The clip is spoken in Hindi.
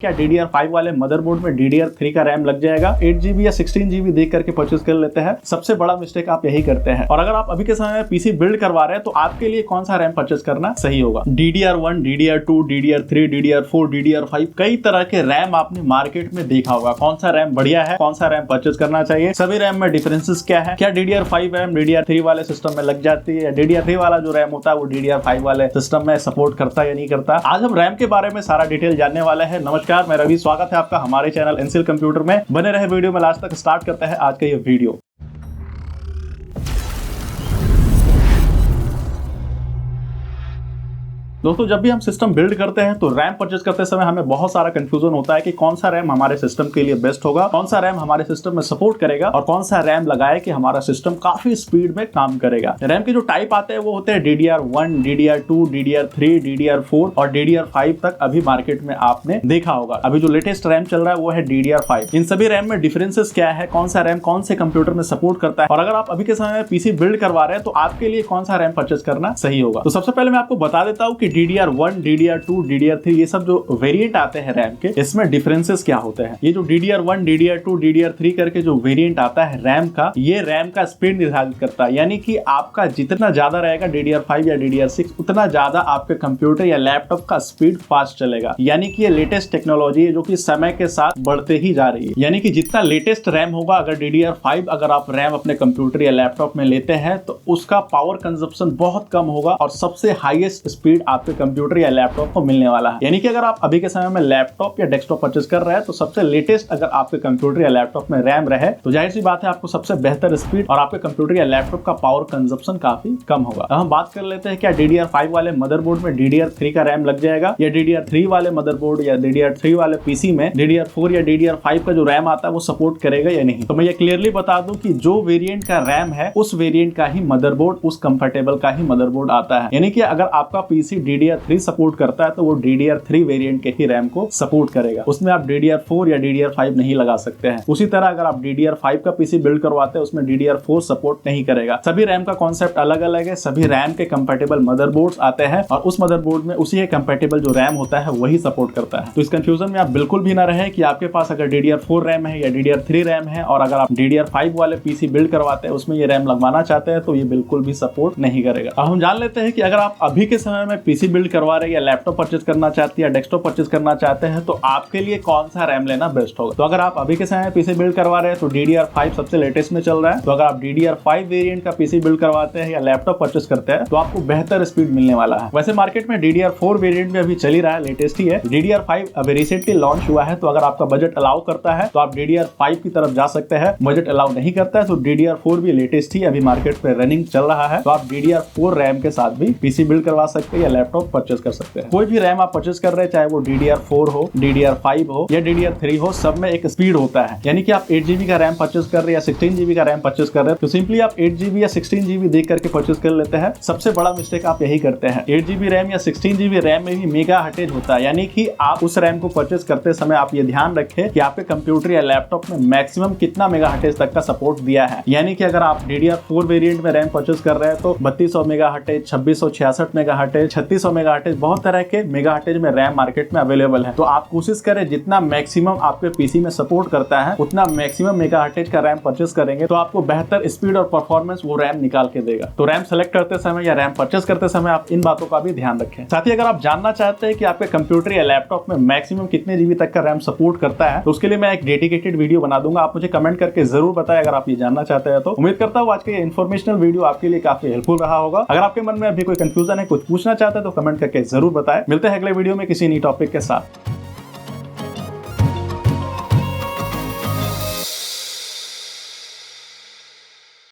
क्या DDR5 वाले मदरबोर्ड में DDR3 का रैम लग जाएगा? 8GB या 16GB देख करके परचेज कर लेते हैं। सबसे बड़ा मिस्टेक आप यही करते हैं। और अगर आप अभी के समय में पीसी बिल्ड करवा रहे हैं तो आपके लिए कौन सा रैम परचेज करना सही होगा? DDR1, DDR2, DDR3, DDR4, DDR5 कई तरह के रैम आपने मार्केट में देखा होगा। कौन सा रैम बढ़िया है, कौन सा रैम परचेज करना चाहिए, सभी रैम में डिफरेंसेस क्या है, क्या DDR5 रैम DDR3 वाले सिस्टम में लग जाती है, DDR3 वाला जो रैम होता है वो DDR5 वाले सिस्टम में सपोर्ट करता है या नहीं करता। आज हम रैम के बारे में सारा डिटेल जानने वाले हैं। नमस्कार, मैं रवि, स्वागत है आपका हमारे चैनल एनसीएल कंप्यूटर में। बने रहे वीडियो में लास्ट तक। स्टार्ट करते हैं आज का ये वीडियो। दोस्तों, जब भी हम सिस्टम बिल्ड करते हैं तो रैम परचेज करते समय हमें बहुत सारा कंफ्यूजन होता है कि कौन सा रैम हमारे सिस्टम के लिए बेस्ट होगा, कौन सा रैम हमारे सिस्टम में सपोर्ट करेगा और कौन सा रैम लगाए कि हमारा सिस्टम काफी स्पीड में काम करेगा। रैम के जो टाइप आते हैं वो होते हैं DDR1, DDR2, DDR3, DDR4 और DDR5 तक अभी मार्केट में आपने देखा होगा। अभी जो लेटेस्ट रैम चल रहा है वो है DDR5। इन सभी रैम में डिफरेंसेस क्या है, कौन सा रैम कौन से कंप्यूटर में सपोर्ट करता है और अगर आप अभी के समय में पीसी बिल्ड करवा रहे हैं तो आपके लिए कौन सा रैम परचेज करना सही होगा। तो सबसे पहले मैं आपको बता देता हूँ कि DDR1, DDR2, DDR3 ये सब जो वेरिएंट आते हैं रैम के, इसमें डिफरेंसेस क्या होते हैं। ये जो DDR1, DDR2, DDR3 करके जो वेरिएंट आता है रैम का, ये रैम का स्पीड निर्धारित करता है। यानी कि आपका जितना ज्यादा रहेगा DDR5 या DDR6 उतना ज्यादा आपके कंप्यूटर या लैपटॉप का स्पीड फास्ट चलेगा। यानी कि ये लेटेस्ट टेक्नोलॉजी है जो कि समय के साथ बढ़ते ही जा रही है। यानी कि जितना लेटेस्ट रैम होगा, अगर DDR5 अगर आप रैम अपने कंप्यूटर या लैपटॉप में लेते हैं तो उसका पावर कंजप्शन बहुत कम होगा और सबसे हाईएस्ट स्पीड आपके कंप्यूटर या लैपटॉप को मिलने वाला है। यानी कि अगर आप अभी के समय में लैपटॉप या डेस्कटॉप परचेज कर रहे हैं तो सबसे लेटेस्ट अगर आपके कंप्यूटर या लैपटॉप में रैम रहे तो जाहिर सी बात है आपको सबसे बेहतर स्पीड और आपके कंप्यूटर या लैपटॉप का पावर कंजप्शन काफी कम होगा। अब हम बात कर लेते हैं क्या DDR5 वाले मदरबोर्ड में DDR3 का रैम लग जाएगा या DDR3 वाले मदरबोर्ड या DDR3 वाले पीसी में DDR4 या DDR5 का जो रैम आता है वो सपोर्ट करेगा या नहीं। तो मैं ये क्लियरली बता दूं कि जो वेरिएंट का रैम है उस वेरिएंट का ही मदरबोर्ड, उस कंफर्टेबल का ही मदरबोर्ड आता है। यानी कि अगर आपका पीसी DDR3 सपोर्ट करता है तो वो DDR3 वेरिएंट के ही रैम को सपोर्ट करेगा। उसमें आप DDR4 या DDR5 नहीं लगा सकते हैं। उसी तरह अगर आप DDR5 का पीसी बिल्ड करवाते हैं उसमें DDR4 सपोर्ट नहीं करेगा। सभी रैम का कॉन्सेप्ट अलग अलग है। सभी रैम के कंपैटिबल मदरबोर्ड्स आते हैं और उस मदरबोर्ड में उसी के कंपैटिबल जो रैम होता है वही सपोर्ट करता है। तो इस कंफ्यूजन में आप बिल्कुल भी ना रहे कि आपके पास अगर DDR4 रैम है या DDR3 रैम है और अगर आप DDR5 वाले पीसी बिल्ड करवाते हैं उसमें ये रैम लगवाना चाहते हैं तो ये बिल्कुल भी सपोर्ट नहीं करेगा। अब हम जान लेते हैं कि अगर आप अभी के समय में पीसी बिल्ड करवा रहे हैं या लैपटॉप परचेज करना चाहते हैं या डेस्कटॉप परचेज करना चाहते हैं तो आपके लिए कौन सा रैम लेना बेस्ट होगा। तो अगर आप अभी के समय में पीसी बिल्ड करवा रहे हैं तो DDR5 सबसे लेटेस्ट में चल रहा है। तो अगर आप DDR5 वेरिएंट का पीसी बिल्ड करवाते हैं या लैपटॉप परचेज करते हैं तो आपको बेहतर स्पीड मिलने वाला है। वैसे मार्केट में DDR4 वेरिएंट भी अभी चल ही रहा है, लेटेस्ट ही है। DDR5 अभी रिसेंटली लॉन्च हुआ है तो अगर आपका बजट अलाउ करता है तो आप DDR5 की तरफ जा सकते हैं। बजट अलाउ नहीं करता है तो DDR4 भी लेटेस्ट ही अभी मार्केट पे रनिंग चल रहा है तो आप DDR4 रैम के साथ भी पीसी बिल्ड करवा सकते हैं या लैपटॉप परचेज कर सकते हैं। कोई भी रैम आप परचेज कर रहे हैं, चाहे वो DDR4 हो, DDR5 हो या DDR3 हो, सब में एक स्पीड होता है। यानी कि आप 8GB का रैम परचेज कर रहे हैं या 16GB का रैम परचेज कर रहे हैं तो सिंपली आप 8GB या 16GB देख करके परचेज कर लेते हैं। सबसे बड़ा मिस्टेक आप यही करते हैं। 8GB रैम या 16GB रैम में भी मेगा हटेज होता है। यानी कि आप उस रैम को परचेज करते समय आप ये ध्यान रखें कि आपके कंप्यूटर या लैपटॉप में मैक्सिमम कितना मेगा हटेज तक का सपोर्ट दिया है। यानी कि अगर आप DDR4 वेरिएंट में रैम परचेज कर रहे हैं तो 3200 मेगा हटेज, 2666 मेगा हटेज, 3600 मेगा हटेज, बहुत तरह के मेगा हटेज में रैम मार्केट में अवेलेबल है। तो आप कोशिश करें जितना मैक्सिमम आपके पीसी में सपोर्ट करता है उतना मैक्सिमम मेगा हटेज का रैम परचेज करेंगे तो आपको बेहतर स्पीड और परफॉर्मेंस वो रैम निकाल के देगा। तो रैम सेलेक्ट करते समय या रैम परचेज करते समय आप इन बातों का भी ध्यान रखें। साथ ही अगर आप जानना चाहते हैं कि आपके कंप्यूटर या लैपटॉप में मैक्सिमम कितने जीबी तक का रैम सपोर्ट करता है तो उसके लिए मैं एक डेडिकेटेड वीडियो बना दूंगा। आप मुझे कमेंट करके जरूर बताएं अगर आप ये जानना चाहते हैं। तो उम्मीद करता हूँ आज का ये इन्फॉर्मेशनल वीडियो आपके लिए काफी हेल्पफुल रहा होगा। अगर आपके मन में अभी कोई कंफ्यूजन है, कुछ पूछना चाहते हैं तो कमेंट करके जरूर बताएं। मिलते हैं अगले वीडियो में किसी नई टॉपिक के साथ।